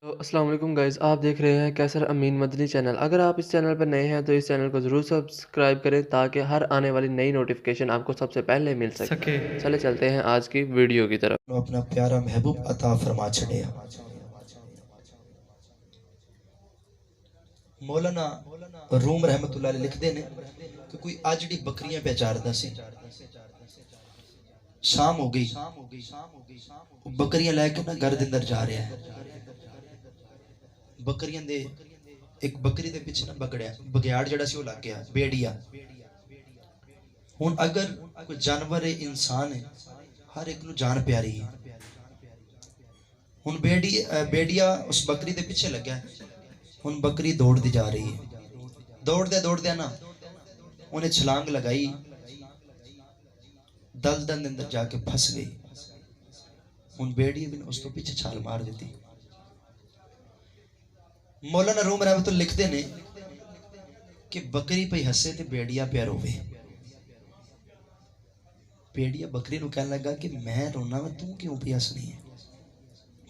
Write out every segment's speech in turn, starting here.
तो अस्सलाम वालेकुम गाइज़, आप देख रहे हैं कैसर अमीन मदनी चैनल। अगर आप इस चैनल पर नए हैं तो इस चैनल को ज़रूर सब्सक्राइब करें ताकि हर आने वाली नई नोटिफिकेशन आपको सबसे पहले मिल सके। चले चलते हैं आज की वीडियो की तरफ। अपना प्यारा महबूब अता फरमा छड़िया। मौलाना रूम रहमतुल्लाह अलैह लिखते ने कि कोई आज डी बकरियां पे चारदा सी। शाम हो गई, बकरियां लेके ना घर दे अंदर जा रहा है। बकरियां दे एक बकरी दे पीछे ना बगयाड़ जड़ा सी वो लग गया, बेड़िया। हुन अगर कोई जानवर है, इंसान है, हर एक नु जान प्यारी है। हुन बेड़िया उस बकरी दे पीछे लग गया। हुन बकरी दौड़ती जा रही है, दौड़दे दौड़दे ना उन्हें छलांग लगाई, दलदल अंदर जाके फंस गई। हुन बेड़ी भी उसको पीछे छाल मार देती। मौलाना रूम रहमतुल्लाह लिखते ने कि बकरी पे हंसे ते बेड़िया प्यार रोवे। बेड़िया बकरी नु कहने लगा कि मैं रोना वा, तू क्यों पे हंसनी है,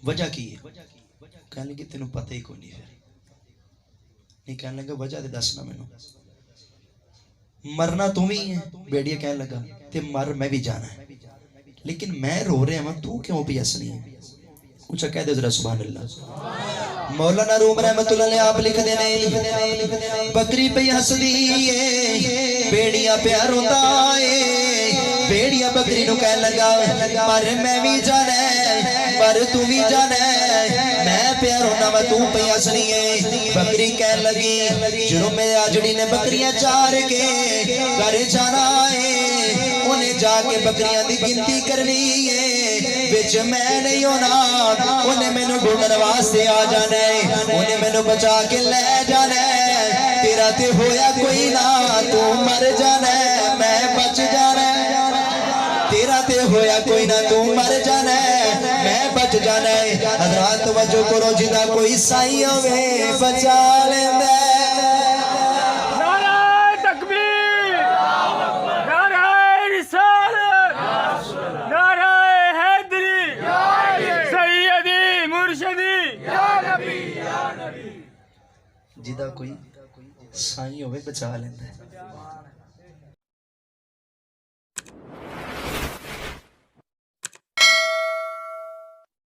वजह की है? कहने लगी तेन पता ही कोई नहीं। फिर नहीं कहने लगा वजह ते दसना मैनू। मरना तू भी है, बेड़िया कहने लगा, ते मर मैं भी जाना है, लेकिन मैं रो रहा हूं, तू क्यों भी हंसनी है? ऊंचा कह दे जरा सुभान अल्लाह। मौलाना रूम रहमतुल्लाह अलैह आप लिख देने बकरी पे हंसदी है, बेड़िया प्यार होता है। बेड़िया बकरी नु कह लगा मर मैं भी जाना है, मर तू भी जाना है, मैं प्यार होना वा, तू पे हंसनी है। बकरी कह लगी जो मेरे आजड़ी ने बकरियां चार के घर जाना है, उन्हें जाके बकरियां की गिनती करनी है, बिच मैं नहीं होना, उन्हें मैनू ढूंढने वास्ते आ जाना है, उन्हें मैनू बचा के ले जाना है। तेरा ते होया कोई ना, तू मर जाना है, मैं बच जाना है। तेरा ते होया कोई ना, तू मर जाना है, मैं बच जाना है। हज़रात तवज्जो करो, जिदा कोई साई होवे बचा लेंदा है। जिदा कोई साई होवे बचा लेंदा है।